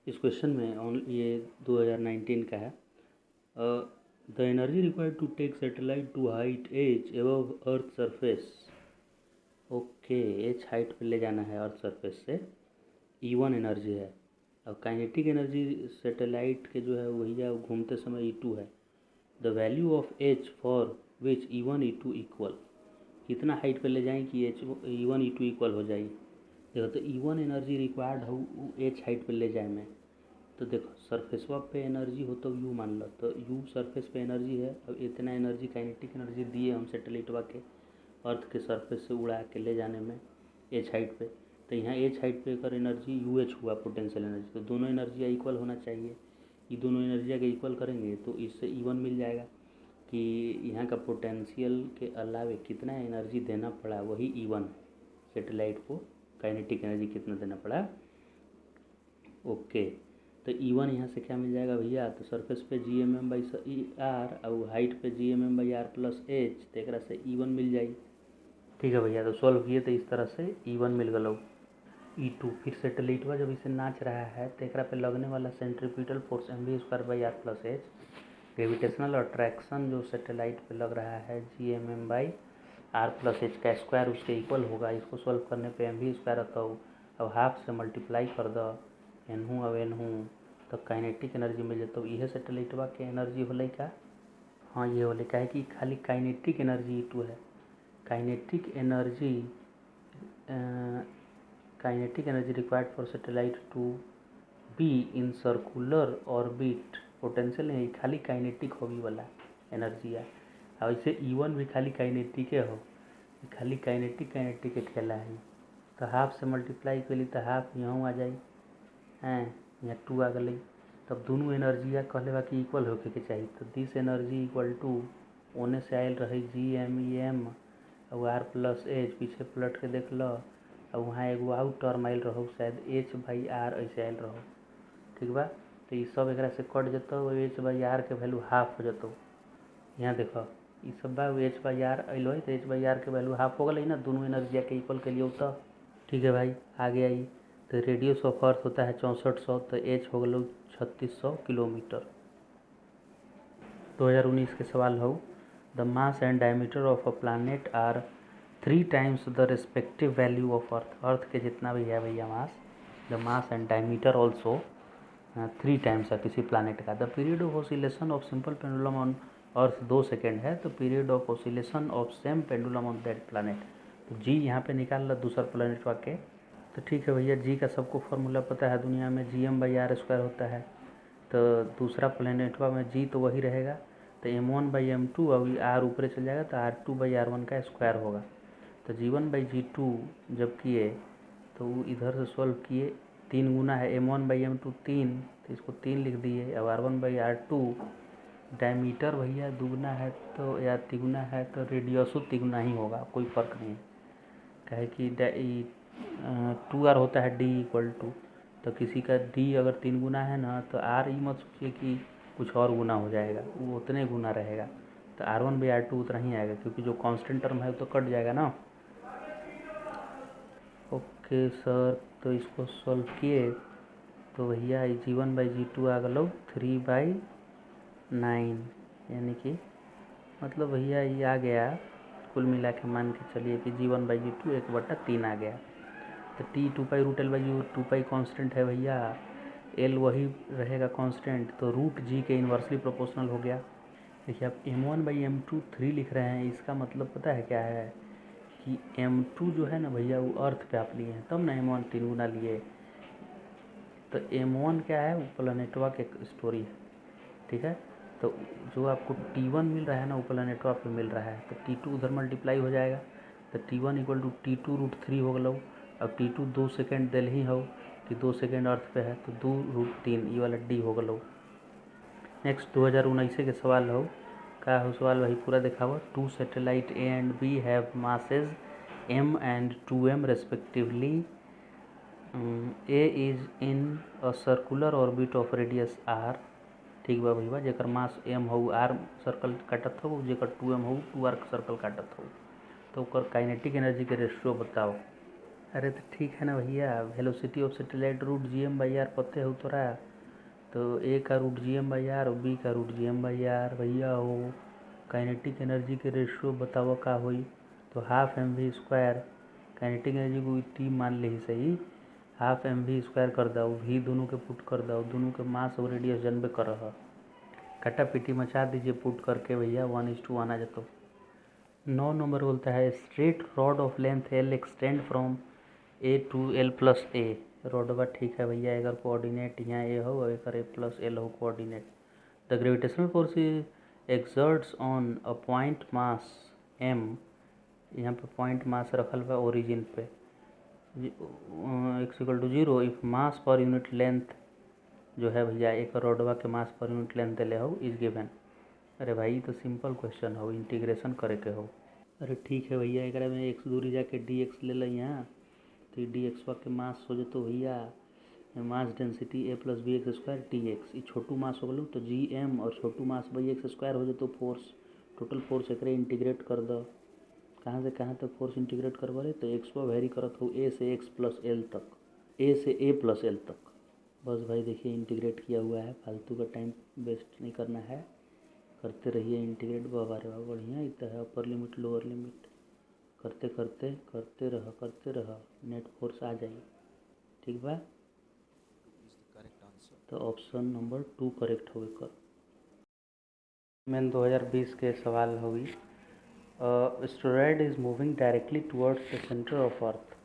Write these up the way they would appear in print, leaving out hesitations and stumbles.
इस क्वेश्चन में ये 2019 का है। The energy required to take satellite to height H above earth surface. Okay, H height पे ले जाना है अर्थ सरफेस से, E1 एनर्जी है। अब काइनेटिक एनर्जी सैटेलाइट के जो है वही है, घूमते समय E2 है। The value of H for which E1 E2 equal, कितना हाइट पे ले जाएं कि E1 E2 इक्वल हो जाए। देखो तो E1 एनर्जी रिक्वायर्ड हो एच हाइट पे ले जाए मैं, तो देखो सरफेसवा पे एनर्जी हो तो U मान लो, तो U सरफेस पे एनर्जी है। अब इतना एनर्जी काइनेटिक एनर्जी दिए हम सैटेलाइटवा के अर्थ के सरफेस से उड़ा के ले जाने में एच हाइट पे, तो यहाँ एच हाइट पे अगर एनर्जी UH हुआ पोटेंशियल एनर्जी, तो दोनों एनर्जियाँ इक्वल होना चाहिए। ये दोनों एनर्जियाँ के इक्वल करेंगे तो इससे E1 मिल जाएगा कि यहाँ का पोटेंशियल के अलावे कितना एनर्जी देना पड़ा, वही E1 सैटेलाइट को काइनेटिक एनर्जी कितना देना पड़ा। ओके, तो E1 यहाँ से क्या मिल जाएगा भैया, तो सरफेस पे Gmm/r और हाइट पे Gmm/r प्लस एच, तो एक से E1 मिल जाएगी। ठीक है भैया, तो सॉल्व किए तो इस तरह से E1 मिल गलो। E2 फिर सैटेलाइटवा जब इसे नाच रहा है तो एक पे लगने वाला centripetal force mv² plus H, gravitational attraction जो सैटेलाइट पे लग रहा है Gmm/r प्लस एच का स्क्वायर उसके इक्वल होगा। इसको सॉल्व करने पे mv² आता हो, अब हाफ से मल्टीप्लाई कर दो एनहू अब एनहू, तो काइनेटिक एनर्जी मिल जाता। यह सैटेलाइटवा के एनर्जी होले का, हाँ ये होले का है कि खाली काइनेटिक एनर्जी E2 है। Kinetic energy required for satellite to be in circular orbit, potential नहीं, खाली काइनेटिक होगी वाला एनर्जी है। और इसे E1 भी खाली काइनेटिक हो, खाली काइनेटिक के खेला है। तो हाफ से मल्टीप्लाई के लिए तो हाफ यहाँ आ जाए हैं, यहाँ 2 आ गई। तब दोनों एनर्जिया कहले बा कि इक्वल होके के चाहिए, तो दिस एनर्जी इक्वल टू ओने से आयल रही Gmm और r प्लस एच, पीछे पलट के देख लो और वहाँ एगो आउट टर्म आयल रहो शायद h/r ऐसे आयल रहो। ठीक बा, तो ये सब एक से कट जतो, h/r के वैल्यू हाफ हो जतो। यहाँ देखो ये सब बा h/r अलो है, तो h/r के वैल्यू हाफ हो गई ना, दोनों एनर्जिया के इक्वल के लिए तो। ठीक है भाई, आगे आई तो रेडियस ऑफ अर्थ होता है 6400, तो एच हो गलो 3600 किलोमीटर। 2019 के सवाल हो, the mass and diameter of a planet are 3 times the respective value of earth. Earth के जितना भी है भैया mass, the mass and diameter also 3 times है किसी प्लानेट का। The period of oscillation of simple pendulum on earth 2 second है, तो period of oscillation of same pendulum on that planet, तो जी यहाँ पे निकाल लो दूसरा प्लानेट के। तो ठीक है भैया, जी का सबको फार्मूला पता है दुनिया में, Gm/r² होता है। तो दूसरा प्लेनेटवा में जी तो वही रहेगा, तो m1/m2 और r ऊपर चल जाएगा तो r2/r1 का स्क्वायर होगा। तो G1/G2 जब किए तो इधर से सॉल्व किए, 3 गुना है m1/m2 3, तो इसको 3 लिख दिए। अब r1/r2 डायमीटर भैया दुगना है तो या तिगुना है तो रेडियसो तिगुना ही होगा, कोई फ़र्क नहीं है। कहे कि 2r होता है d=, तो किसी का d अगर 3 गुना है ना, तो r ही मत सोचिए कि कुछ और गुना हो जाएगा, वो उतने गुना रहेगा। तो r1/r2 उतना ही आएगा, क्योंकि जो कांस्टेंट टर्म है वो तो कट जाएगा ना। ओके सर, तो इसको सॉल्व किए तो भैया G1/G2 आ गलो 3/9, यानी कि मतलब भैया ये आ गया, कुल मिला के मान के चलिए कि G1/G2 1/3 आ गया। तो t 2π√L/u 2π कांस्टेंट है भैया, L वही रहेगा कांस्टेंट, तो √g के इन्वर्सली प्रोपोर्शनल हो गया। देखिए आप m1/m2 3 लिख रहे हैं, इसका मतलब पता है क्या है कि m2 जो है ना भैया वो अर्थ पे आप लिए हैं, तब ना m1 3 गुना लिए। तो m1 क्या है, वो प्लानेटवा के स्टोरी है। ठीक है, तो जो आपको t1 मिल रहा है ना वो प्लानेटवा पे मिल रहा है, तो t2 उधर मल्टीप्लाई हो जाएगा, तो t1 = t2√3 हो गलो। अब t2 2 सेकेंड दिल ही हो कि 2 सेकेंड अर्थ पे है, तो 2√3 ये वाला d हो गलो। नेक्स्ट 2019 के सवाल हो, का हो सवाल वही पूरा दिखाओ। 2 satellite A and B have masses m and 2m respectively. A is in a circular orbit of radius r। ठीक बा भैया, जेकर मास m हो r सर्कल काटत हो, जेकर 2m हो 2r सर्कल काटत हो। तो ओकर काइनेटिक एनर्जी के रेशियो बताओ। अरे तो ठीक है ना भैया, velocity of satellite root GM/r पते हो तो रहा, तो ए का रूट GM/r और बी का रूट GM/r भैया हो। काइनेटिक एनर्जी के रेशियो बताओ का होई, तो हाफ mv², काइनेटिक एनर्जी को टी मान ली सही, हाफ mv² कर दो, भी दोनों के पुट कर दो, दोनों के मास और रेडियस जनबे कर रहा, कटा पिटी मचा दीजिए पुट करके भैया, 1:1 आ जाता। 9 नंबर बोलता है straight rod of length L extend from A to L+A। रोडवा ठीक है भैया, एकर कोऑर्डिनेट यहाँ ए हो और एकर A+L हो coordinate. The gravitational force exerts on a point mass m, यहाँ पे पॉइंट मास रखल बा ओरिजिन पे, x=0 if mass per unit length जो है भैया एक रोडवा के मास पर यूनिट लेंथ दिले हो इज गिवन। अरे भाई तो सिंपल क्वेश्चन हो, इंटीग्रेशन करे के हो। अरे ठीक है भैया, एक में x दूरी जाके dx ले लें यहाँ, तो dx के मास हो जतो भैया मास डेंसिटी a+bx² dx, ये छोटू मास हो गलो तो gm और छोटू मास x² हो जतो फोर्स, टोटल फोर्स एक इंटीग्रेट कर दो, कहाँ से कहाँ तक फोर्स इंटीग्रेट करवा रहे, तो x पर वेरी करत हो a से x+l तक, a से a+l तक। बस भाई देखिए इंटीग्रेट किया हुआ है, फालतू का टाइम वेस्ट नहीं करना है, करते रहिए इंटीग्रेट। बाबा रे बाबा बढ़िया इतना है, अपर लिमिट लोअर लिमिट करते करते करते रह नेट फोर्स आ जाएगी। ठीक बा, तो ऑप्शन नंबर 2 करेक्ट होगी। कर मैंने 2020 के सवाल होगी, asteroid is moving directly towards the centre of earth.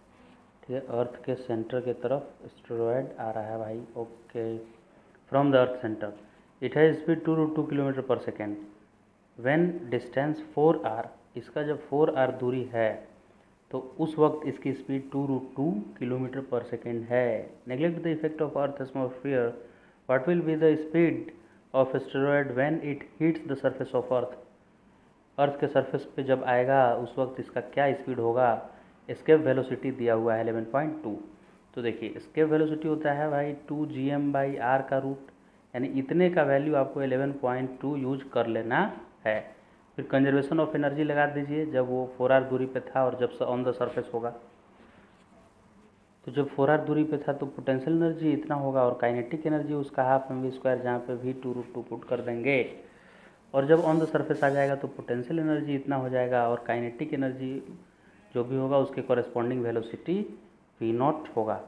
ठीक है, अर्थ के सेंटर के तरफ एस्टेरॉयड आ रहा है भाई। Okay, from the earth centre it has speed 2√2 kilometre per second when distance 4r। इसका जब 4r दूरी है तो उस वक्त इसकी स्पीड 2√2 किलोमीटर पर सेकेंड है। Neglect the effect of earth atmosphere, what will be the speed of asteroid when it hits the surface of earth. Earth के सरफेस पे जब आएगा उस वक्त इसका क्या स्पीड होगा। एस्केप वेलोसिटी दिया हुआ है 11.2। तो देखिए एस्केप वेलोसिटी होता है भाई 2gm/r का रूट, यानी इतने का वैल्यू आपको 11.2 यूज कर लेना है। फिर कंजर्वेशन ऑफ एनर्जी लगा दीजिए, जब वो 4r दूरी पे था और जब ऑन द सरफेस होगा, तो जब 4r दूरी पे था तो पोटेंशियल एनर्जी इतना होगा और काइनेटिक एनर्जी उसका हाफ mv², जहाँ पे भी 2√2 पुट कर देंगे, और जब ऑन द सरफेस आ जाएगा तो पोटेंशियल एनर्जी इतना हो जाएगा और काइनेटिक एनर्जी जो भी होगा उसके कॉरेस्पॉन्डिंग वेलोसिटी v0 होगा।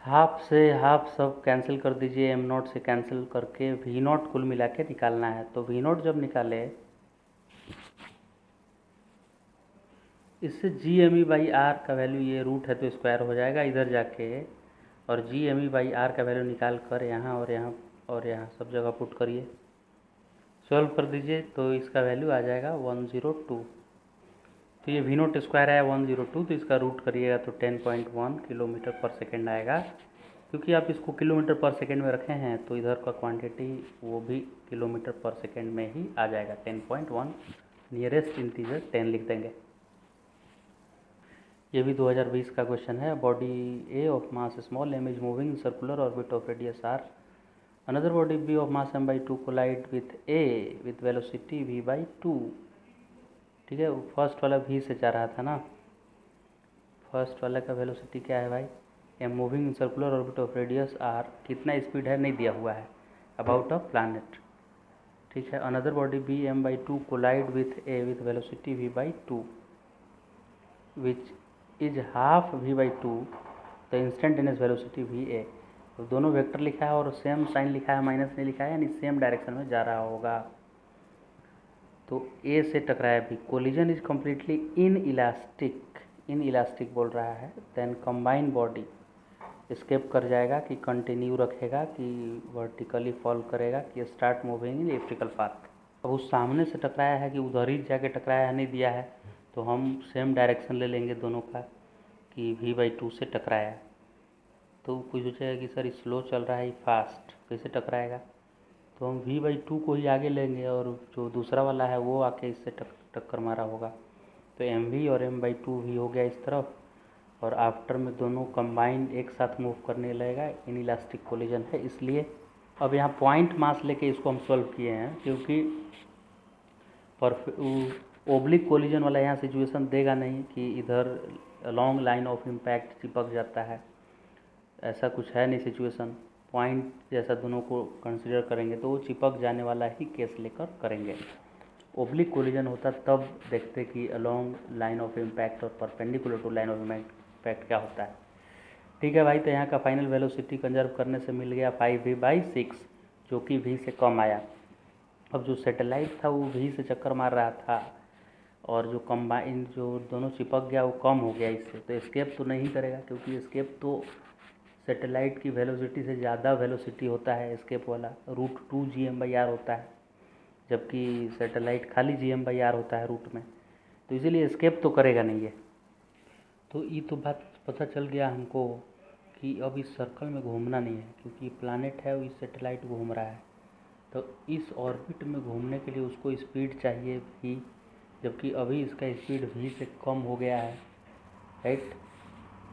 हाफ से हाफ सब कैंसिल कर दीजिए, m0 से कैंसिल करके v0 कुल मिला के निकालना है। तो v0 जब निकाले इससे gme/r का वैल्यू, ये रूट है तो स्क्वायर हो जाएगा इधर जाके, और gme/r का वैल्यू निकाल कर यहाँ और यहाँ और यहाँ सब जगह पुट करिए, सॉल्व कर दीजिए तो इसका वैल्यू आ जाएगा 102। तो ये v0 स्क्वायर है 102, तो इसका रूट करिएगा तो 10.1 किलोमीटर पर सेकेंड आएगा। क्योंकि आप इसको किलोमीटर पर सेकेंड में रखे हैं तो इधर का क्वांटिटी वो भी किलोमीटर पर सेकेंड में ही आ जाएगा। 10.1 नियरेस्ट इंटीजर 10 लिख देंगे। ये भी 2020 का क्वेश्चन है। Body A of mass small m is moving circular orbit of radius r। Another body b of mass m/2 collide with a with velocity v/2। ठीक है, फर्स्ट वाला v से जा रहा था ना, फर्स्ट वाला का वेलोसिटी क्या है भाई, m moving in circular orbit of radius r। कितना स्पीड है नहीं दिया हुआ है, अबाउट अ प्लैनेट। ठीक है, another body b m/2 collide with a with velocity v/2 which is half v/2 the instantaneous velocity va। तो दोनों वेक्टर लिखा है और सेम साइन लिखा है, माइनस नहीं लिखा है, यानी सेम डायरेक्शन में जा रहा होगा। तो ए से टकराया भी, collision is completely in elastic बोल रहा है। देन कंबाइन बॉडी स्केप कर जाएगा कि कंटिन्यू रखेगा कि वर्टिकली फॉल करेगा कि start moving in electrical path. अब उस सामने से टकराया है कि उधर ही जाके टकराया है नहीं दिया है, तो हम सेम डायरेक्शन ले लेंगे दोनों का कि v/2 से टकराया। तो कोई सोचेगा कि सर स्लो चल रहा है फास्ट कैसे टकराएगा, तो हम v/2 को ही आगे लेंगे और जो दूसरा वाला है वो आके इससे टक्कर मारा होगा। तो mv और m/2 भी हो गया इस तरफ, और आफ्टर में दोनों कंबाइन एक साथ मूव करने लगेगा। इन इलास्टिक कोलिजन है इसलिए। अब यहाँ पॉइंट मास लेके इसको हम सॉल्व किए हैं, क्योंकि ओब्लिक कोलिजन वाला यहाँ सिचुएशन देगा नहीं कि इधर लॉन्ग लाइन ऑफ इम्पैक्ट चिपक जाता है, ऐसा कुछ है नहीं सिचुएशन, पॉइंट जैसा दोनों को कंसिडर करेंगे तो वो चिपक जाने वाला ही केस लेकर करेंगे। ओब्लिक कोलिजन होता तब देखते कि अलॉन्ग लाइन ऑफ इम्पैक्ट और perpendicular to line of impact क्या होता है। ठीक है भाई, तो यहाँ का फाइनल वेलोसिटी कंजर्व करने से मिल गया 5v/6 जो कि v से कम आया। अब जो सैटेलाइट था वो v से चक्कर मार रहा था और जो कंबाइन जो दोनों चिपक गया वो कम हो गया इससे, तो एस्केप तो नहीं करेगा क्योंकि एस्केप तो सैटेलाइट की वेलोसिटी से ज़्यादा वेलोसिटी होता है एस्केप वाला, √2 gm/r होता है, जबकि सैटेलाइट खाली gm/r होता है रूट में, तो इसीलिए एस्केप तो करेगा नहीं है। तो ये तो बात पता चल गया हमको कि अब इस सर्कल में घूमना नहीं है क्योंकि प्लैनेट है और इस सैटेलाइट घूम रहा है, तो इस ऑर्बिट में घूमने के लिए उसको स्पीड चाहिए v, जबकि अभी इसका स्पीड v से कम हो गया है, राइट।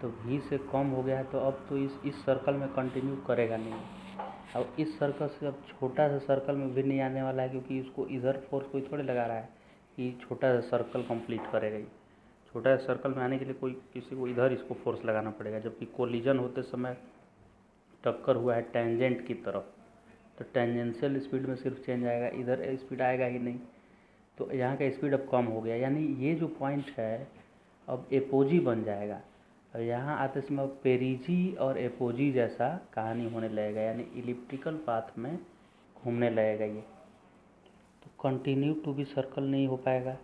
तो v से कम हो गया है तो अब तो इस सर्कल में कंटिन्यू करेगा नहीं। अब इस सर्कल से अब छोटा सा सर्कल में भी नहीं आने वाला है क्योंकि इसको इधर फोर्स कोई थोड़े लगा रहा है कि छोटा सा सर्कल कंप्लीट करेगा। ये छोटा सा सर्कल में आने के लिए कोई किसी को इधर इसको फोर्स लगाना पड़ेगा, जबकि कोलिजन होते समय टक्कर हुआ है टेंजेंट की तरफ, तो टेंजेंशियल स्पीड में सिर्फ चेंज आएगा, इधर स्पीड आएगा ही नहीं। तो यहाँ का स्पीड अब कम हो गया, यानी ये जो पॉइंट है अब एपोजी बन जाएगा। और यहाँ आते समय अब पेरिजी और एपोजी जैसा कहानी होने लगेगा, यानी इलिप्टिकल पाथ में घूमने लगेगा ये। तो कंटिन्यू टू भी सर्कल नहीं हो पाएगा,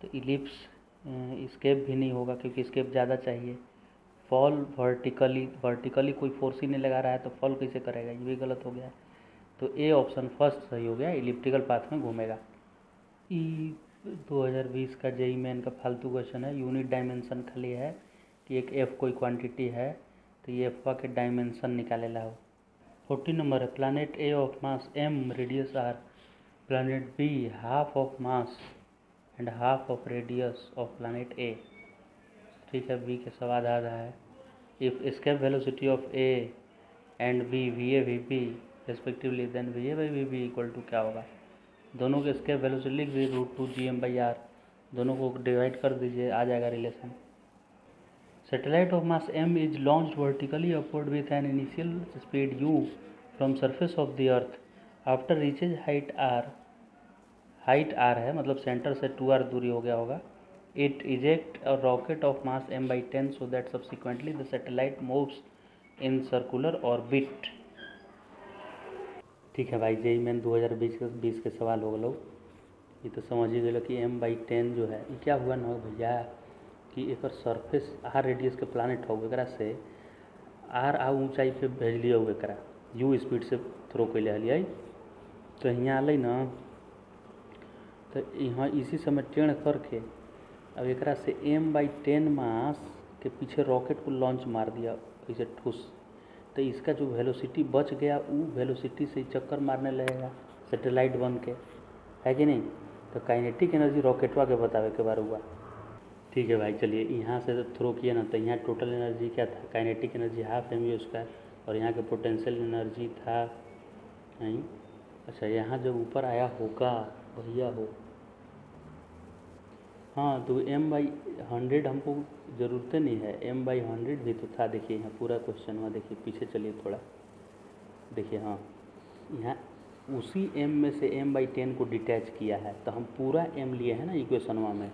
तो इलिप्स स्केप भी नहीं होगा क्योंकि स्केप ज़्यादा चाहिए। फॉल वर्टिकली कोई फोर्स ही नहीं लगा रहा है तो फॉल कैसे करेगा, ये भी गलत हो गया। तो ए ऑप्शन फर्स्ट सही हो गया, इलिप्टिकल पाथ में घूमेगा। 2020 का जेईई मेन का फालतू क्वेश्चन है, यूनिट डायमेंशन खाली है कि एक एफ कोई क्वांटिटी है तो ये एफ के डायमेंशन निकालेला हो। 14 नंबर है, planet A of mass m radius r, planet B half of mass and half of radius of planet A. ठीक है, बी के सवाल आ रहा है, if escape velocity of A and B va/vb respectively then va/vb equal to क्या होगा। दोनों के एस्केप वेलोसिटी लिख दीजिए √2 gm/r, दोनों को डिवाइड कर दीजिए, आ जाएगा relation. Satellite of mass m is launched vertically upward with an initial speed u from surface of the earth. After reaches height r है मतलब सेंटर से 2r दूरी हो गया होगा, it eject a rocket of mass m/10 so that subsequently the satellite moves in circular orbit। ठीक है भाई, जेईई मेन 2020 के सवाल हो गए, ये तो समझ ही गए कि m/10 जो है ये क्या हुआ ना भैया कि एक सरफेस आर रेडियस के प्लानट हो, एकरा से आर आ ऊंचाई पे भेज लिया एकरा यू स्पीड से थ्रो कैले हलिए, तो यहाँ आल न तो यहाँ इसी समय टेढ़ करके अब एकरा से m/10 मास के पीछे रॉकेट को लॉन्च मार दिया ऐसे ठूस, तो इसका जो वेलोसिटी बच गया वो वेलोसिटी से चक्कर मारने लगेगा सैटेलाइट बन के, है कि नहीं। तो काइनेटिक एनर्जी रॉकेटवा के बतावे के बार हुआ। ठीक है भाई, चलिए यहाँ से थ्रो किया ना, तो यहाँ टोटल एनर्जी क्या था, काइनेटिक एनर्जी ½ mv² और यहाँ के पोटेंशियल एनर्जी था नहीं। अच्छा, यहाँ जब ऊपर आया होगा भैया हो, हाँ, तो m/100 हमको ज़रूरत नहीं है, m/100 भी तो था। देखिए यहाँ पूरा क्वेश्चन हुआ, देखिए पीछे चलिए थोड़ा, देखिए हाँ यहाँ उसी m में से m/10 को डिटैच किया है, तो हम पूरा m लिए हैं ना इक्वेशनवा में,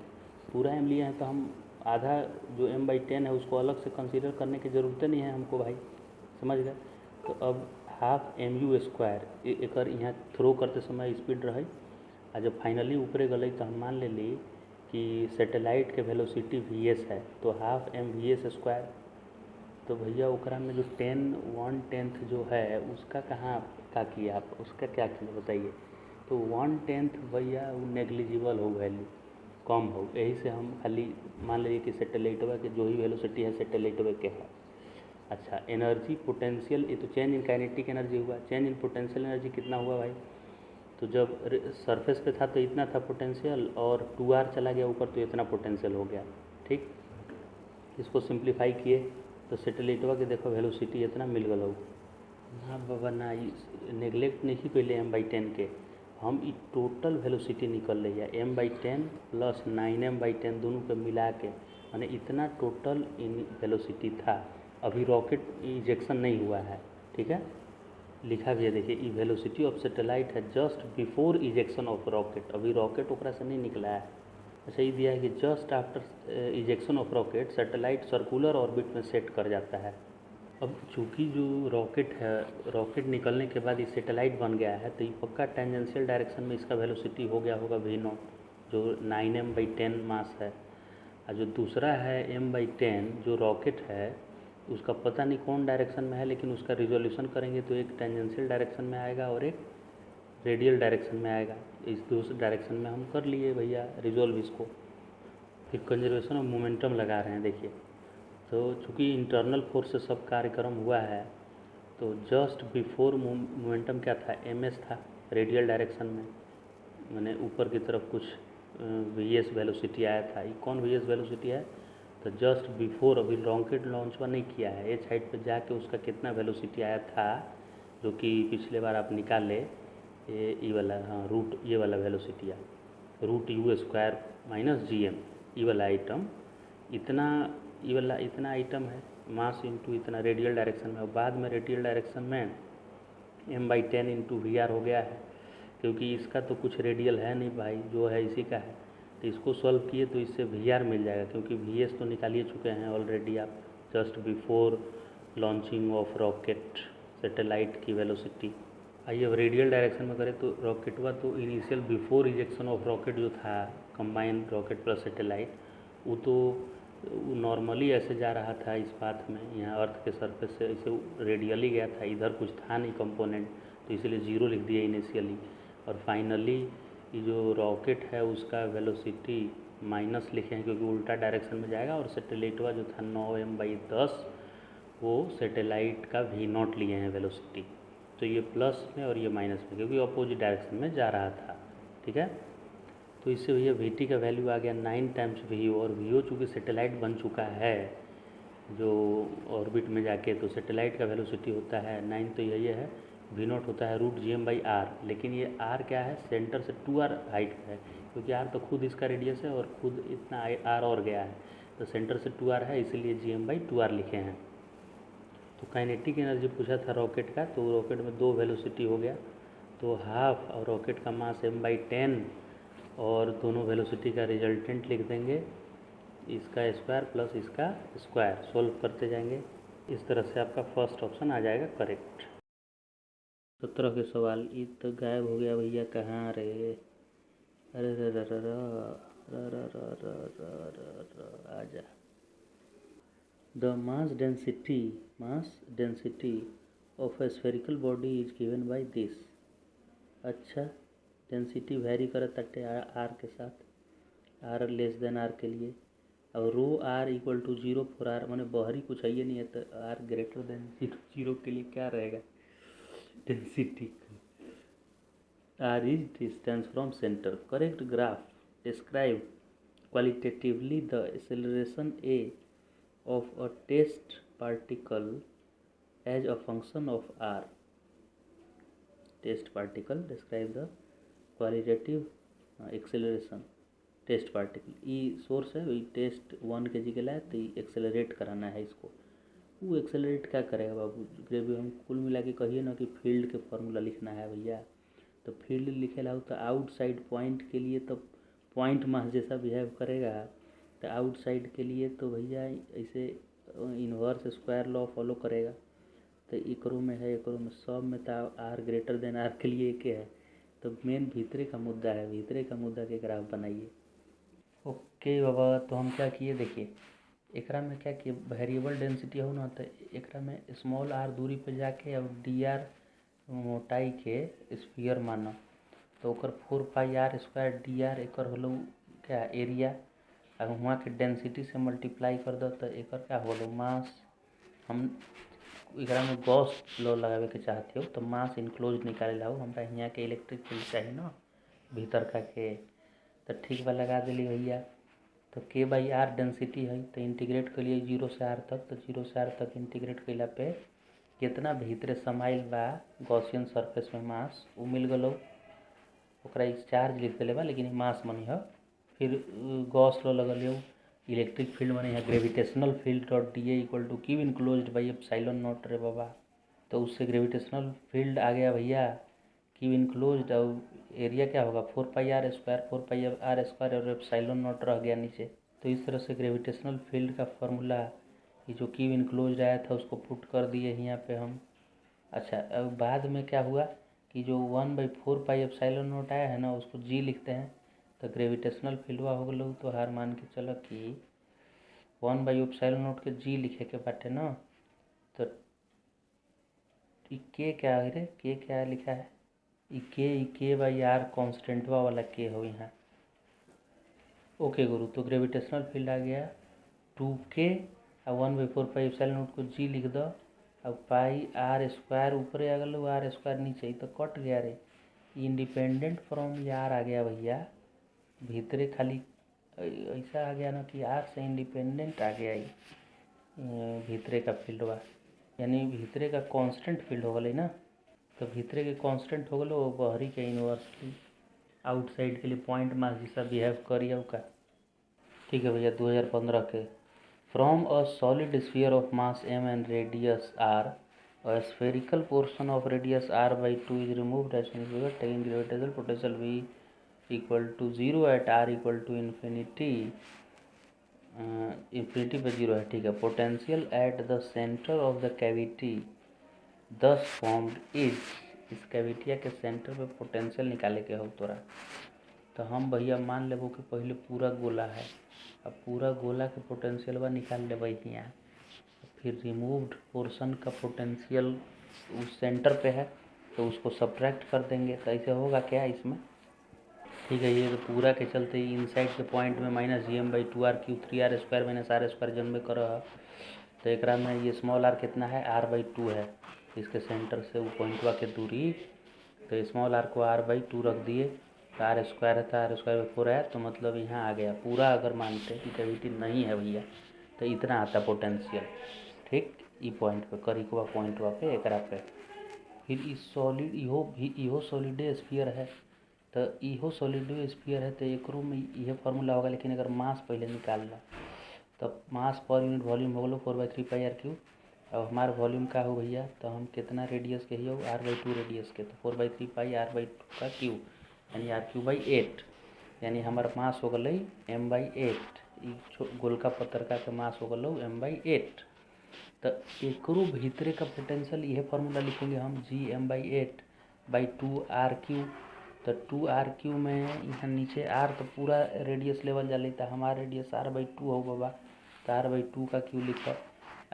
पूरा m लिए हैं, तो हम आधा जो m/10 है उसको अलग से कंसीडर करने की ज़रूरत नहीं है हमको भाई, समझ गए। तो अब ½ mv² एक यहाँ थ्रो करते समय स्पीड रही, आ जब फाइनली ऊपरे गई तो हम मान ले कि सैटेलाइट के वेलोसिटी vs है, तो ½ mvs², तो भैया ओकरा में जो 1/10 जो है उसका कहाँ क्या किया आप, उसका क्या किया बताइए। तो 1/10 भैया वो नेग्लिजिबल हो, वैल्यू कम हो, यही से हम खाली मान लीजिए कि सैटेलाइटवा के जो ही वेलोसिटी है सैटेलाइटवा के है। अच्छा, एनर्जी पोटेंशियल, ये तो चेंज इन काइनेटिक एनर्जी हुआ, चेंज इन पोटेंशियल एनर्जी कितना हुआ भाई, तो जब सरफेस पे था तो इतना था पोटेंशियल और 2r चला गया ऊपर तो इतना पोटेंशियल हो गया। ठीक, इसको सिंप्लीफाई किए तो सैटेलाइटवा के देखो वेलोसिटी इतना मिल गया। ना बाबा ना, नेग्लेक्ट नहीं कैले m/10 के, हम ई टोटल वेलोसिटी निकल रही है m/10 प्लस 9m/10 दोनों के मिला के माने इतना टोटल इन वेलोसिटी था। अभी रॉकेट इजेक्शन नहीं हुआ है, ठीक है, लिखा भी है देखिए, वेलोसिटी ऑफ सैटेलाइट है just before ejection of rocket, अभी रॉकेट ओकरा से नहीं निकला है। अच्छा ये दिया है कि just after ejection of rocket satellite circular orbit में सेट कर जाता है। अब चूँकि जो रॉकेट है, रॉकेट निकलने के बाद ये सैटेलाइट बन गया है, तो ये पक्का टेंजेंशियल डायरेक्शन में इसका वेलोसिटी हो गया होगा v0, जो 9m/10 मास है। और जो दूसरा है m/10 जो रॉकेट है, उसका पता नहीं कौन डायरेक्शन में है, लेकिन उसका रिजोल्यूशन करेंगे तो एक टेंजेंशियल डायरेक्शन में आएगा और एक रेडियल डायरेक्शन में आएगा। इस दूसरे डायरेक्शन में हम कर लिए भैया रिजोल्व इसको। फिर कंजर्वेशन ऑफ मोमेंटम लगा रहे हैं देखिए। तो चूँकि इंटरनल फोर्स से सब कार्यक्रम हुआ है, तो जस्ट बिफोर मोमेंटम क्या था, ms था रेडियल डायरेक्शन में, मैंने ऊपर की तरफ कुछ vs वेलोसिटी आया था। ये कौन vs वेलोसिटी है, तो जस्ट बिफोर, अभी रॉकेट लॉन्च नहीं किया है, एच हाइट पर जाके उसका कितना वेलोसिटी आया था, जो कि पिछले बार आप निकाले, ये वाला, हाँ रूट, ये वाला वेलोसिटी है √u² - gm, ये वाला आइटम, इतना ये वाला इतना आइटम है मास इंटू इतना रेडियल डायरेक्शन में। और बाद में रेडियल डायरेक्शन में m/10 इंटू VR हो गया है, क्योंकि इसका तो कुछ रेडियल है नहीं भाई, जो है इसी का है। तो इसको सॉल्व किए तो इससे VR मिल जाएगा, क्योंकि VS तो निकालिए चुके हैं ऑलरेडी आप, just before launching of rocket satellite की वेलोसिटी। आइए अब रेडियल डायरेक्शन में करें तो रॉकेटवा तो initial before ejection of rocket जो था, कंबाइंड रॉकेट प्लस सैटेलाइट, वो तो नॉर्मली ऐसे जा रहा था इस पाथ में, यहाँ अर्थ के सरफेस से ऐसे रेडियली गया था, इधर कुछ था नहीं कंपोनेंट, तो इसलिए 0 लिख दिया इनिशियली। और फाइनली ये जो रॉकेट है उसका वेलोसिटी माइनस लिखे हैं, क्योंकि उल्टा डायरेक्शन में जाएगा। और सैटेलाइटवा जो था 9m/10, वो सैटेलाइट का v0 लिए हैं वेलोसिटी, तो ये प्लस में और ये माइनस में, क्योंकि अपोजिट डायरेक्शन में जा रहा था, ठीक है। तो इससे भैया vt का वैल्यू आ गया 9 टाइम्स vo, और vo चूँकि सैटेलाइट बन चुका है जो ऑर्बिट में जाके, तो सैटेलाइट का वेलोसिटी होता है 9, तो यही है v0 होता है √gm/r। लेकिन ये r क्या है, सेंटर से 2r हाइट का है, क्योंकि r तो खुद इसका रेडियस है और खुद इतना r और गया है, तो सेंटर से 2r है, इसीलिए gm/2r लिखे हैं। तो काइनेटिक एनर्जी पूछा था रॉकेट का, तो रॉकेट में 2 वेलोसिटी हो गया, तो हाफ, और रॉकेट का मास m/10, और दोनों वेलोसिटी का रिजल्टेंट लिख देंगे, इसका स्क्वायर प्लस इसका स्क्वायर, सोल्व करते जाएंगे। इस तरह से आपका फर्स्ट ऑप्शन आ जाएगा करेक्ट। 17 के सवाल, ये तो गायब हो गया भैया, कहाँ रहे, अरे आजा। The mass density of a spherical body is given by this। अच्छा, डेंसिटी वेरी करत ताटे आर के साथ, आर लेस देन आर के लिए, अब ρr = 0 फॉर आर, मैंने बहरी कुछ है नहीं है, तो आर ग्रेटर देन 0 के लिए क्या रहेगा, density r is distance from centre. Correct graph describe qualitatively the acceleration a of a test particle as a function of r। test particle describe the qualitative acceleration test particle, ये source है, वही test 1 kg के लाए, तो accelerate कराना है इसको। वो एक्सेलरेट क्या करेगा बाबू, जब हम कुल मिला के कहिए ना कि फील्ड के फॉर्मूला लिखना है भैया, तो फील्ड लिखे ला तो आउटसाइड पॉइंट के लिए तो पॉइंट मास जैसा बिहेव करेगा, तो आउटसाइड के लिए तो भैया ऐसे इन्वर्स स्क्वायर लॉ फॉलो करेगा। तो एकरों में है, एकरों में, सब में तो आर ग्रेटर देन आर के लिए एक है, तो मेन भीतरे का मुद्दा है, भीतरे का मुद्दा के ग्राफ बनाइए। ओके बाबा, तो हम क्या किए देखिए, एकरा में क्या किए, वेरिएबल डेंसिटी हो ना, तो एकरा में स्मॉल r दूरी पे जाके और dr मोटाई के स्फीयर माना, तो ओकर 4πr² dr एकर होलो क्या एरिया, अब वहाँ के डेंसिटी से मल्टीप्लाई कर दो तो एकर क्या होलो मास। हम एकरा में गॉस लॉ लगावे के चाहते हो तो मास इनक्लोज निकाले ला, हमरा यहाँ के इलेक्ट्रिक फील्ड चाहिए ना भीतर का के, तो ठीक बा लगा दिली भैया। तो k/r डेंसिटी है, तो इंटीग्रेट कर लिए 0 से r तक, तो 0 से r तक इंटीग्रेट कैला पे कितना भीतरे समाइल बा गॉसियन सरफेस में मास वो मिल गलो, ओकरा चार्ज लिख दिले बा, लेकिन मास मनी है। फिर गॉस लॉ लगल हो इलेक्ट्रिक फील्ड माने यहाँ gravitational field dot d A equal to Q enclosed by epsilon naught. रे बाबा, तो उससे ग्रेविटेशनल फील्ड आ गया भैया क्यू इनक्लोज्ड, और एरिया क्या होगा 4πr², 4πr² और एप्सिलॉन नॉट रह गया नीचे। तो इस तरह से ग्रेविटेशनल फील्ड का फॉर्मूला ये जो क्यू इनक्लोज्ड आया था उसको पुट कर दिए यहाँ पे हम। अच्छा, अब बाद में क्या हुआ कि जो 1/4 एप्सिलॉन नॉट आया है ना उसको जी लिखते हैं, तो ग्रेविटेशनल फील्डवा हो गलो तो हार मान के चलो कि 1/एप्सिलॉन नॉट के जी लिखे के बाटे ना। तो के क्या है रे, के क्या लिखा है, के बाई आर कॉन्स्टेंटवा वाला के हो यहाँ। ओके गुरु, तो ग्रेविटेशनल फील्ड आ गया 2k और 1/4 एप्सिलॉन नॉट को जी लिख दो, अब πr² ऊपरे आ गलो, r² नीचे, तो कट गया रे। इंडिपेंडेंट फ्रॉम यार आ गया भैया, भीतरे खाली ऐसा आ गया ना कि आर से इंडिपेंडेंट आ गया ही भीतरे का फील्ड बा, यानी भीतरे का कांस्टेंट फील्ड हो गई ना। तो भीतरे के कांस्टेंट हो गलो, बहरी के इन्वर्सली आउटसाइड के लिए पॉइंट मास जैसा बिहेव करिए का। ठीक है भैया, 2015 के from a solid sphere of mass m and radius r, a spherical portion of radius r/2 is removed as shown in figure, taking gravitational potential V equal to 0 at r equal to infinity, infinity पे 0 है। ठीक है, potential at the centre of the cavity दस formed is, इस कैविटिया के centre पे potential निकाले के हो तोरा। तो हम भैया मान लेबो कि पहले पूरा गोला है, अब पूरा गोला के पोटेंशियल बा निकाल लेबै यहाँ, फिर रिमूव्ड पोर्शन का पोटेंशियल उस सेंटर पे है तो उसको सब्ट्रैक्ट कर देंगे, तो ऐसे होगा क्या इसमें। ठीक है, ये तो पूरा के चलते इनसाइड के पॉइंट में -gm/2r³ 3r² - r² जन्मे कर, तो एक में ये स्मॉल r कितना है r/2 है, इसके सेंटर से वो पॉइंटवा के दूरी, तो स्मॉल r को r/2 रख दिए, तो r² है तो r²/4 है, तो मतलब यहाँ आ गया पूरा। अगर मानते कि कैविटी नहीं है भैया तो इतना आता पोटेंशियल। ठीक, ई पॉइंट पे करिकवा पॉइंटवा पे एक पे। फिर इस सॉलिड इहो सॉलिडे स्फीयर है, तो इहो सॉलिडे स्फीयर है तो एक में यह फार्मूला होगा, लेकिन अगर मास पहले निकालना तो मास पर यूनिट वॉल्यूम हो गलो 4/3πr³। अब हमारा वॉल्यूम का हो भैया, तो हम कितना रेडियस के ही हो r/2 रेडियस के, तो 4/3πr/2 का क्यूब यानी r³/8, यानी हमारा मास हो गई m/8, गोलका पत्रका के मास हो गलो m/8। तो एक भीतरे का पोटेंशियल यह फार्मूला लिखेंगे हम gm/8/2r³। तो 2r³ में यहाँ नीचे r तो पूरा रेडियस लेवल जा लेता, हमारा रेडियस r/2 हो बाबा, तो r/2 का क्यू लिखा।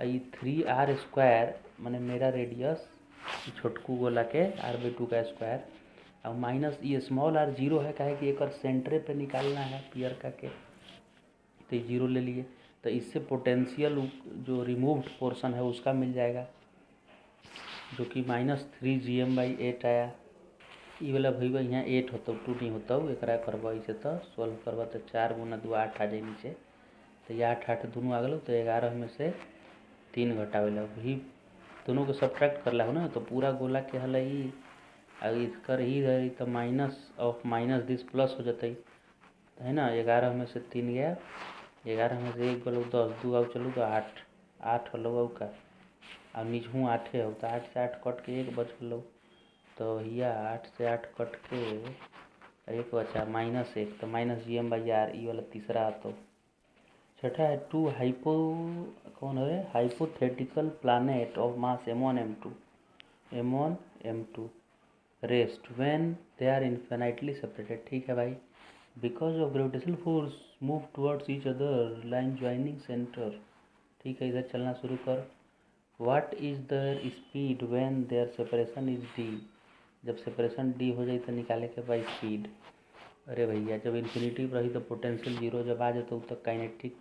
आई 3r² मैंने मेरा रेडियस छोटकू गोला के r/2 का स्क्वायर, और माइनस ये स्मॉल r 0 है, काहे कि एक सेंटरे पे निकालना है पियर का के, तो 0 ले लिए, तो इससे पोटेंशियल जो रिमूव्ड पोर्शन है उसका मिल जाएगा, जो कि -3gm/8 आया। ये वाला भैया यहाँ 8 होता 2 नहीं होता, एक करवा इसे तो सोल्व करवा तो 4 × 2 8 आ जाए नीचे, तो ये 8 8 दोनों आ गलो, तो 11 में से 3 घटावेला भी दोनों को सब्ट्रैक्ट कर ला हो ना, तो पूरा गोला के हल ही इसकर ही रही, तो माइनस दिस प्लस हो जाता है ना। 11 में से 3 गया, 11 में से 1 गलो 10, 2 आओ चलो तो 8 8 हलो आओ का, अब नीचू 8 हो, तो 8 से 8 कट के 1 बच गलो, तो भैया 8 से 8 कट के 1 बचा -1, तो -gm/r, ये वाला तीसरा आता। छठा है कौन है hypothetical planet of mass m1 m2 rest when they are infinitely separated. ठीक है भाई, because of gravitational force move towards each other line joining centre. ठीक है, इधर चलना शुरू कर। What is their speed when their separation is d, जब सेपरेशन d हो जाए तो निकाले के भाई स्पीड। अरे भैया, जब इन्फिनिटी पर रही तो पोटेंशियल 0, जब आ जाता तो काइनेटिक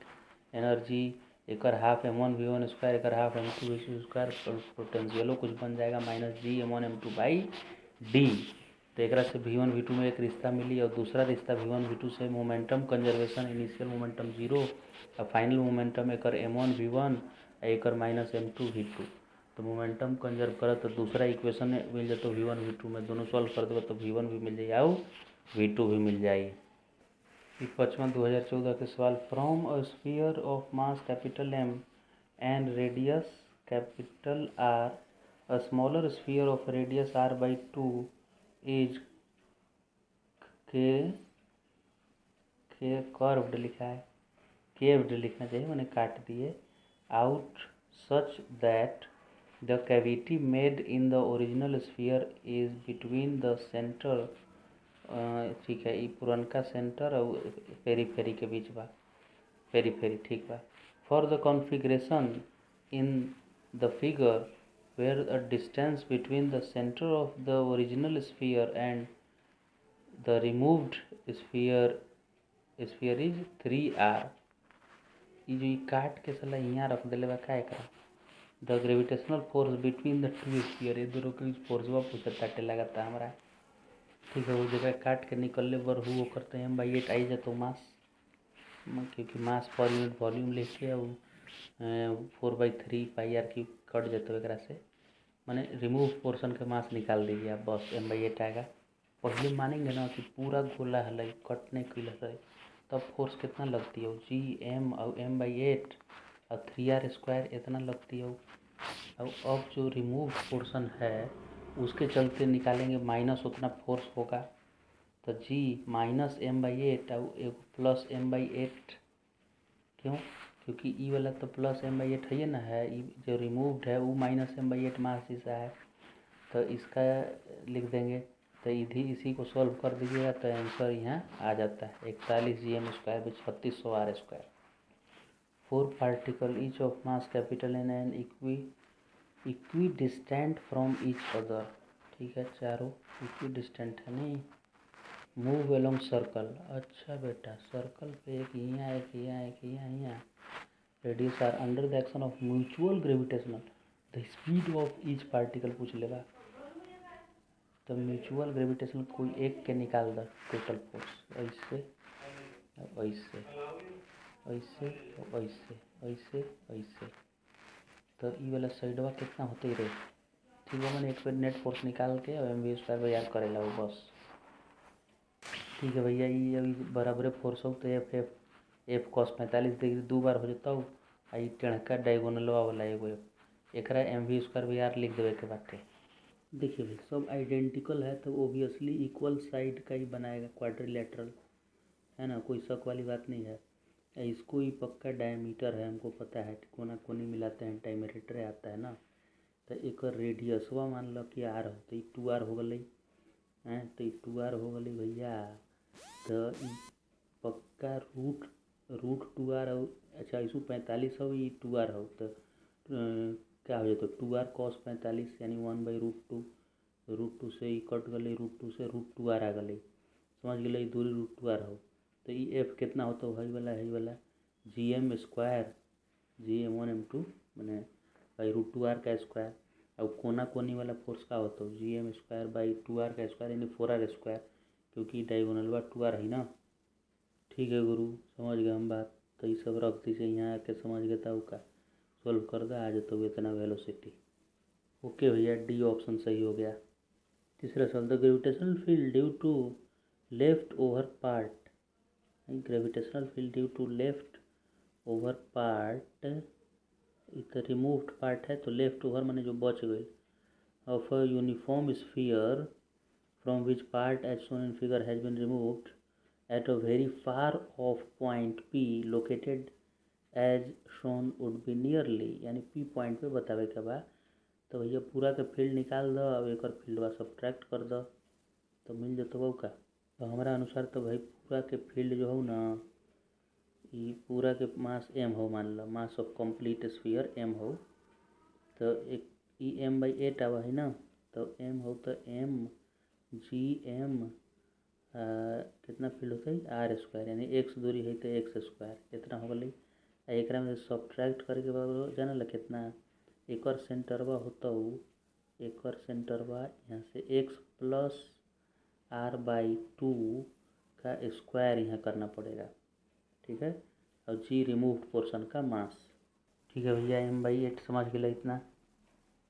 एनर्जी एक हाफ m1v1² एक हाफ m2v2², पोटेंशियलो कुछ बन जाएगा -gm1m2/d। तो एक से v1 v2 में एक रिश्ता मिली, और दूसरा रिश्ता v1 v2 से मोमेंटम कंजर्वेशन, इनिशियल मोमेंटम 0 और फाइनल मोमेंटम एक m1 v1 एक -m2v2। तो मोमेंटम कंजर्व कर तो दूसरा इक्वेशन मिल जाता v1 v2 में, दोनों सॉल्व कर देगा तो v1 भी मिल जाए और v2 भी मिल जाए। पाँचवा 2014 के सवाल, from a sphere of mass capital M and radius capital R a smaller sphere of radius R by 2 is के कर्व्ड लिखा है, केव्ड लिखना चाहिए, मैंने काट दिए, out such that the cavity made in the original sphere is between the centre, ठीक है, ये पुरनका सेंटर और पेरीफेरी के बीच बा, पेरीफेरी, ठीक बा। For the configuration in the figure where a distance between the centre of the original sphere and the removed sphere is 3r। ये जो काट के साला यहाँ रख दिले बा का एकरा, the gravitational force between the two sphere, ये दोनों के बीच फोर्सवा पूछत ताटे लगता हमरा, ठीक है। वो जगह काट के निकलने पर हु करते हैं भाई 8 आई जातो मास, क्योंकि मास पर यूनिट वॉल्यूम लिख के और 4/3 पाई आर क्यूब कट जाते एकरा से, मैंने रिमूव पोर्शन के मास निकाल दीजिए आप, बस m/8 आएगा। पहले मानेंगे ना कि पूरा गोला हल कटने के लिए, तब फोर्स कितना लगती है, G और m/8 और 3r² इतना लगती है। और अब जो रिमूव पोर्शन है उसके चलते निकालेंगे माइनस उतना फोर्स होगा, तो G माइनस m/8 और एक प्लस m/8, क्यों, क्योंकि ई वाला तो प्लस m/8 है ना, है ई जो रिमूव्ड है वो माइनस m/8 मास जैसा है, तो इसका लिख देंगे। तो इसी को सॉल्व कर दीजिएगा तो आंसर यहाँ आ जाता है 41 Gm² 3600 r²। 4 particle each of mass capital N and equidistant from each other, ठीक है, चारों इक्वी डिस्टेंट है नहीं। मूव एलोंग सर्कल, अच्छा बेटा, सर्कल पे एक यहाँ एक यहाँ एक यहाँ radius R under the action of mutual gravitational the speed of each particle पूछ लेगा, तो म्यूचुअल ग्रेविटेशन कोई एक के निकाल दो टोटल फोर्स, ऐसे ऐसे ऐसे ऐसे ऐसे ऐसे, तो ये वाला साइडवा कितना होते ही रहे, ठीक है। मैंने एक बार नेट फोर्स निकाल के और mv² याद करेला वो बस, ठीक है भैया। ये अभी बराबर फोर्स हो तो एफ cos 45 डिग्री 2 बार हो जाता हो, आई टेढ़का डायगोनलवा वाला एगो एकरा mv² लिख देवे के बाटे। देखिए भाई सब आइडेंटिकल है तो ओबियसली इक्वल साइड का ही बनाएगा, क्वाड्रिलेटरल है ना, कोई शक वाली बात नहीं है। इसको ही पक्का डायमीटर है, हमको पता है, कोना कोनी मिलाते हैं डायमीटर आता है ना, तो एक रेडियसवा मान लो कि आर हो तो 2r हो गई हैं, तो 2r हो गई भैया, तो पक्का रूट 2r हो, अच्छा 145 हो, ये 2r हो, तो क्या हो जाता है 2r cos 45 यानी 1/√2, √2 से ही कट गई, √2 से √2r आ गई, समझ गए, दूरी √2r हो, तो ये एफ कितना होता है वही वाला Gm² Gm1m2 मैंने बाई √2r का स्क्वायर, और कोना कोनी वाला फोर्स का होता है Gm² बाई 2r का स्क्वायर यानी 4r², क्योंकि डायगोनलवा 2r है ना, ठीक है गुरु, समझ गए हम बात। तो ये सब रख दीजिए यहाँ आके, समझ गए था का सॉल्व कर दे, आ जाता है इतना वेलोसिटी। ओके भैया, डी ऑप्शन सही हो गया। तीसरा सवाल, the gravitational field due to left over part, gravitational field due to left over part, तो रिमूव्ड पार्ट है तो लेफ्ट ओवर मैंने जो बच गई, of a uniform sphere from which part as shown in figure has been removed at a very far off point P located as shown would be nearly, यानी P point पे बतावे के बाद, तो भैया पूरा के फील्ड निकाल दो और एक फील्डवा सब्ट्रैक्ट कर दो तो मिल जाता वो का। तो हमारा अनुसार तो भाई पूरा के फील्ड जो हो ना, ये पूरा के मास m हो, मान लो mass of complete sphere m हो, तो एक ई m/8 आवा है ना, तो m हो तो m Gm कितना फील्ड होता है r² यानी x दूरी है तो x² इतना हो गई। एक में सब्ट्रैक्ट करके बाद जाना ला कितना, एक और सेंटरवा होता हो, एक और सेंटरवा यहाँ से x + r/2 का स्क्वायर यहाँ करना पड़ेगा, ठीक है, और G रिमूव्ड पोर्शन का मास, ठीक है भैया, m/8 समझ गए इतना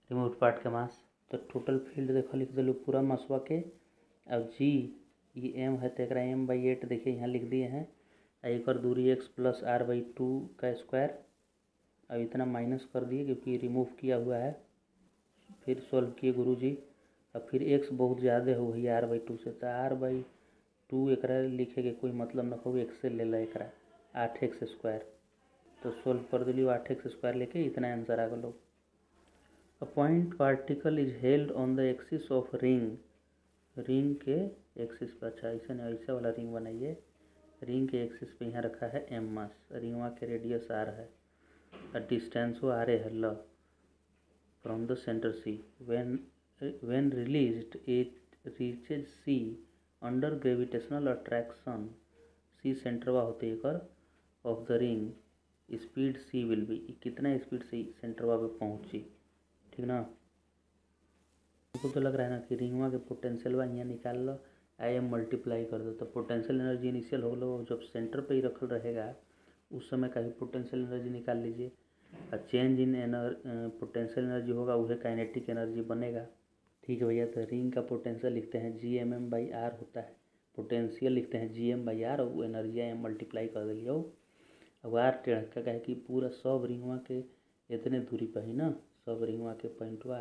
रिमूव्ड पार्ट का मास। तो टोटल फील्ड देखो लिख दिलो पूरा मासवा के, और G ये m है तो एक m/8 देखिए यहाँ लिख दिए हैं, एक और दूरी x plus R by two का स्क्वायर। अब इतना माइनस कर दिए क्योंकि रिमूव किया हुआ है। फिर सॉल्व किए गुरुजी। अब फिर x बहुत ज़्यादा हो गई आर बाई टू से, तो आर बाई टू एक लिखे के कोई मतलब न हो, x से ले ला एक 8x स्क्वायर। तो सोल्व कर दिली 8x स्क्वायर लेके इतना आंसर आ गलो। A point particle is held on the axis of ring. Ring के एक्सिस पर, अच्छा ऐसे नहीं ऐसा वाला रिंग बनाइए। रिंग के एक्सिस पे यहाँ रखा है m मास, रिंगवा के रेडियस r है, डिस्टेंस वो r है ल from the centre c। when released it reaches c under gravitational attraction। c सेंटरवा होते एक of the ring, speed c will be, कितना स्पीड से सेंटरवा पे पहुँची, ठीक ना। हमको तो लग रहा है ना कि रिंगवा के पोटेंशियल वा यहाँ निकाल लो, आई एम मल्टीप्लाई कर दो तो पोटेंशियल एनर्जी इनिशियल हो लो, जब सेंटर पे ही रखल रहेगा उस समय का ही पोटेंशियल एनर्जी निकाल लीजिए। और चेंज इन पोटेंशियल एनर्जी होगा वह काइनेटिक एनर्जी बनेगा। ठीक है भैया, तो रिंग का पोटेंशियल लिखते हैं Gmm/r होता है, पोटेंशियल लिखते हैं Gm/r और वो एनर्जी एम मल्टीप्लाई कर दिलिए। अब आर टेढ़ का है कि पूरा सब रिंगवा के इतने दूरी पर ही ना, सब रिंगवा के पॉइंटवा,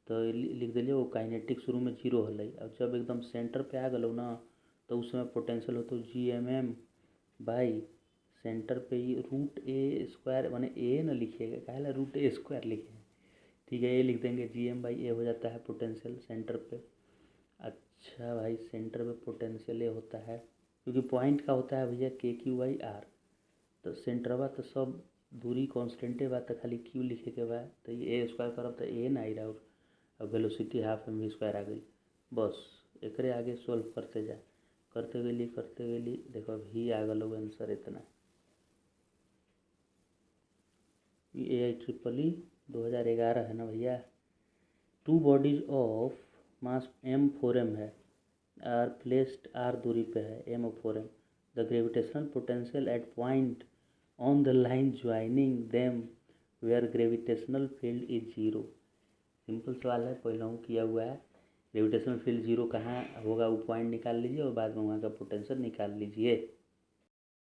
तो लिख दिलिए वो काइनेटिक शुरू में जीरो हल। अब जब एकदम सेंटर पे आ गलो ना तो उस समय पोटेंशियल हो तो Gmm सेंटर पे ही √a² माने ए ना लिखिएगा, काहे √a² लिखे, ठीक है। ये लिख देंगे Gm/a हो जाता है पोटेंशियल सेंटर पे। अच्छा भाई, सेंटर पे पोटेंशियल ए होता है क्योंकि पॉइंट का होता है भैया KQ/r, तो सेंटरवा तो सब दूरी कॉन्स्टेंटे बा, तो खाली क्यू लिखे के बा, तो ये a² करब तो ए ना आई रहा, और वेलोसिटी हाफ mv² आ गई। बस एकरे आगे सोल्व करते जा, करते गेली देखो भी आ गलो आंसर इतना। AIEEE 2011 है ना भैया। Two bodies of mass m4m है, आर प्लेस्ड r दूरी पे है m और 4m। The gravitational potential at point on the line joining them where gravitational field is zero. Simple सवाल है, पहले हूँ किया हुआ है। ग्रेविटेशनल फील्ड जीरो कहाँ होगा वो पॉइंट निकाल लीजिए और बाद में वहाँ का पोटेंशियल निकाल लीजिए।